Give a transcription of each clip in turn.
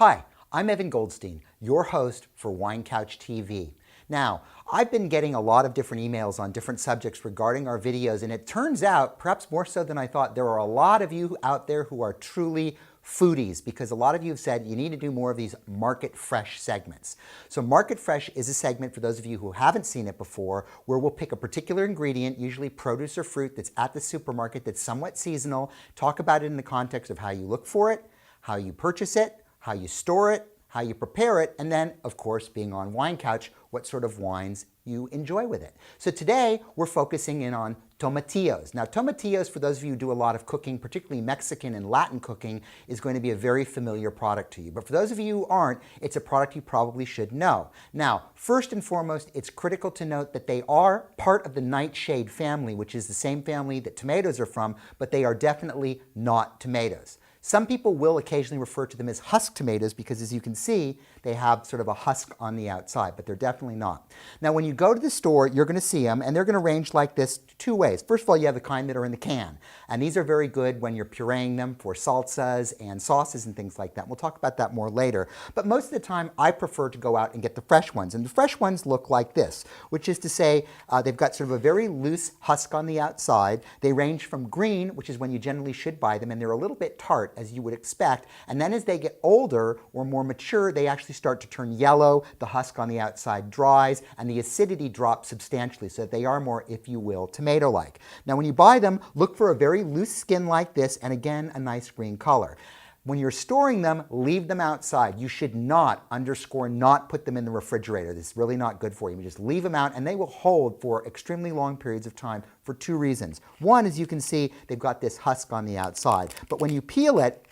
Hi, I'm Evan Goldstein, your host for Wine Couch TV. Now, I've been getting a lot of different emails on different subjects regarding our videos, and it turns out, perhaps more so than I thought, there are a lot of you out there who are truly foodies, because a lot of you have said you need to do more of these Market Fresh segments. So Market Fresh is a segment, for those of you who haven't seen it before, where we'll pick a particular ingredient, usually produce or fruit that's at the supermarket that's somewhat seasonal, talk about it in the context of how you look for it, how you purchase it, how you store it, how you prepare it, and then, of course, being on Wine Couch, what sort of wines you enjoy with it. So today, we're focusing in on tomatillos. Now, tomatillos, for those of you who do a lot of cooking, particularly Mexican and Latin cooking, is going to be a very familiar product to you. But for those of you who aren't, it's a product you probably should know. Now, first and foremost, it's critical to note that they are part of the nightshade family, which is the same family that tomatoes are from, but they are definitely not tomatoes. Some people will occasionally refer to them as husk tomatoes because, as you can see, they have sort of a husk on the outside, but they're definitely not. Now, when you go to the store, you're going to see them, and they're going to range like this two ways. First of all, you have the kind that are in the can, and these are very good when you're pureeing them for salsas and sauces and things like that. We'll talk about that more later, but most of the time, I prefer to go out and get the fresh ones, and the fresh ones look like this, which is to say they've got sort of a very loose husk on the outside. They range from green, which is when you generally should buy them, and they're a little bit tart, as you would expect, and then as they get older or more mature, they actually start to turn yellow, the husk on the outside dries, and the acidity drops substantially, so that they are more, if you will, tomato-like. Now, when you buy them, look for a very loose skin like this, and again, a nice green color. When you're storing them, leave them outside. You should not, underscore, not put them in the refrigerator. This is really not good for you. You just leave them out, and they will hold for extremely long periods of time for two reasons. One, as you can see, they've got this husk on the outside, but when you peel it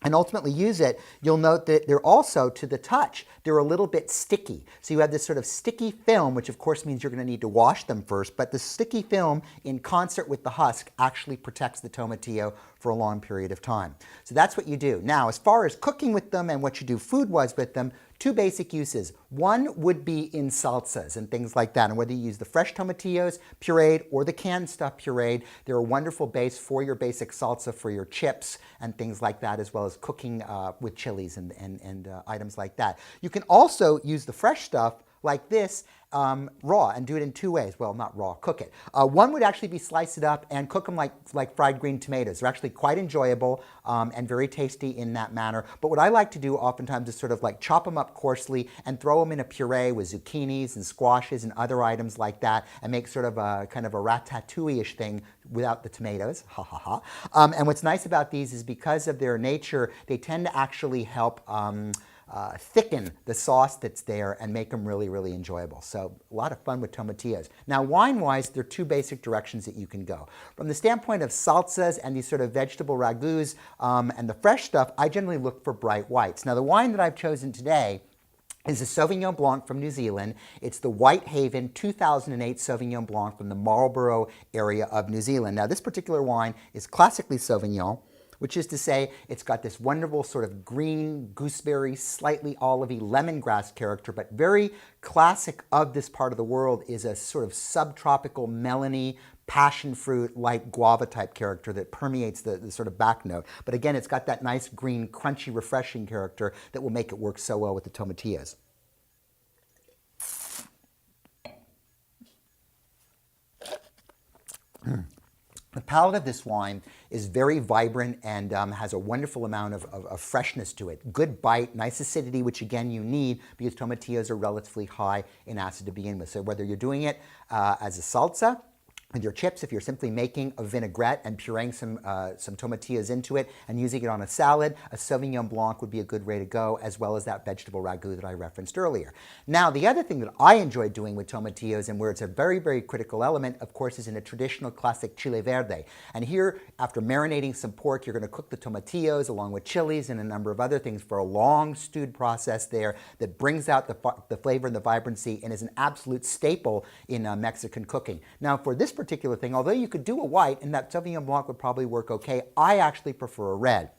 and ultimately use it, you'll note that they're also, to the touch, they're a little bit sticky. So you have this sort of sticky film, which of course means you're going to need to wash them first, but the sticky film in concert with the husk actually protects the tomatillo for a long period of time. So that's what you do. Now, as far as cooking with them and what you do food-wise with them, two basic uses. One would be in salsas and things like that, and whether you use the fresh tomatillos pureed or the canned stuff pureed, they're a wonderful base for your basic salsa, for your chips and things like that, as well as cooking with chilies and items like that. You can also use the fresh stuff like this raw and do it in two ways. Well, not raw, cook it. One would actually be slice it up and cook them like fried green tomatoes. They're actually quite enjoyable and very tasty in that manner. But what I like to do oftentimes is sort of like chop them up coarsely and throw them in a puree with zucchinis and squashes and other items like that, and make sort of a kind of a ratatouille-ish thing without the tomatoes, ha ha ha. And what's nice about these is because of their nature, they tend to actually help thicken the sauce that's there and make them really, really enjoyable. So a lot of fun with tomatillos. Now, wine-wise, there are two basic directions that you can go. From the standpoint of salsas and these sort of vegetable ragouts and the fresh stuff, I generally look for bright whites. Now, the wine that I've chosen today is a Sauvignon Blanc from New Zealand. It's the Whitehaven 2008 Sauvignon Blanc from the Marlborough area of New Zealand. Now, this particular wine is classically Sauvignon, which is to say it's got this wonderful sort of green, gooseberry, slightly olivey lemongrass character, but very classic of this part of the world is a sort of subtropical melony, passion fruit like guava type character that permeates the sort of back note. But again, it's got that nice green, crunchy, refreshing character that will make it work so well with the tomatillos. The palate of this wine is very vibrant and has a wonderful amount of freshness to it. Good bite, nice acidity, which again you need because tomatillos are relatively high in acid to begin with. So whether you're doing it as a salsa, with your chips, if you're simply making a vinaigrette and pureeing some tomatillos into it and using it on a salad, a Sauvignon Blanc would be a good way to go, as well as that vegetable ragout that I referenced earlier. Now, the other thing that I enjoy doing with tomatillos, and where it's a very, very critical element, of course, is in a traditional classic Chile Verde. And here, after marinating some pork, you're going to cook the tomatillos along with chilies and a number of other things for a long stewed process there that brings out the flavor and the vibrancy and is an absolute staple in Mexican cooking. Now, for this particular thing, although you could do a white and that Sauvignon Blanc would probably work okay, I actually prefer a red.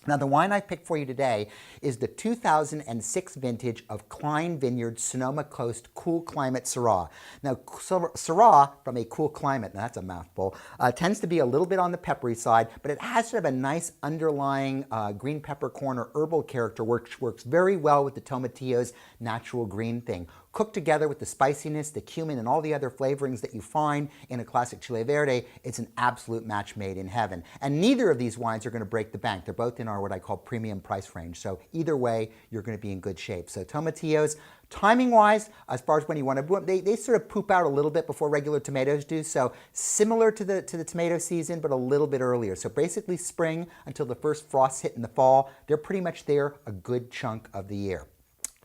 Now, the wine I picked for you today is the 2006 vintage of Cline Vineyards Sonoma Coast Cool Climate Syrah. Now, Syrah from a cool climate, now that's a mouthful, tends to be a little bit on the peppery side, but it has sort of a nice underlying green peppercorn or herbal character, which works very well with the Tomatillos natural green thing. Cooked together with the spiciness, the cumin, and all the other flavorings that you find in a classic Chile Verde, it's an absolute match made in heaven. And neither of these wines are going to break the bank. They're both in our what I call premium price range. So either way, you're going to be in good shape. So Tomatillos, timing-wise, as far as when you want to, they sort of poop out a little bit before regular tomatoes do. So similar to the tomato season, but a little bit earlier. So basically spring until the first frosts hit in the fall. They're pretty much there a good chunk of the year.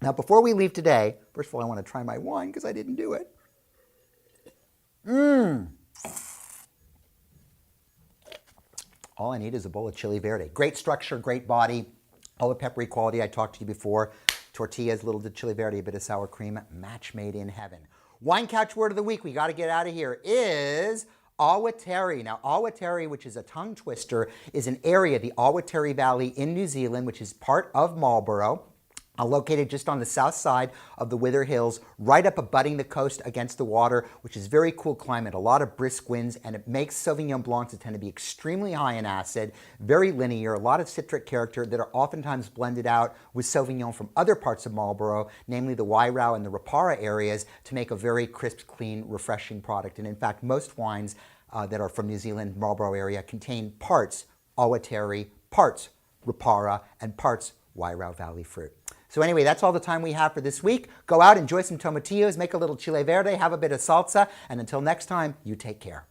Now, before we leave today, first of all, I want to try my wine because I didn't do it. All I need is a bowl of Chile Verde. Great structure, great body, all the peppery quality I talked to you before. Tortillas, a little bit of Chile Verde, a bit of sour cream, match made in heaven. Wine Couch word of the week, we got to get out of here, is Awatere. Now, Awatere, which is a tongue twister, is an area, the Awatere Valley in New Zealand, which is part of Marlborough. Located just on the south side of the Wither Hills, right up abutting the coast against the water, which is very cool climate, a lot of brisk winds, and it makes Sauvignon Blancs that tend to be extremely high in acid, very linear, a lot of citric character that are oftentimes blended out with Sauvignon from other parts of Marlborough, namely the Wairau and the Rapara areas, to make a very crisp, clean, refreshing product. And in fact, most wines that are from New Zealand, Marlborough area, contain parts Awatere, parts Rapara, and parts Wairau Valley fruit. So anyway, that's all the time we have for this week. Go out, enjoy some tomatillos, make a little Chile Verde, have a bit of salsa, and until next time, you take care.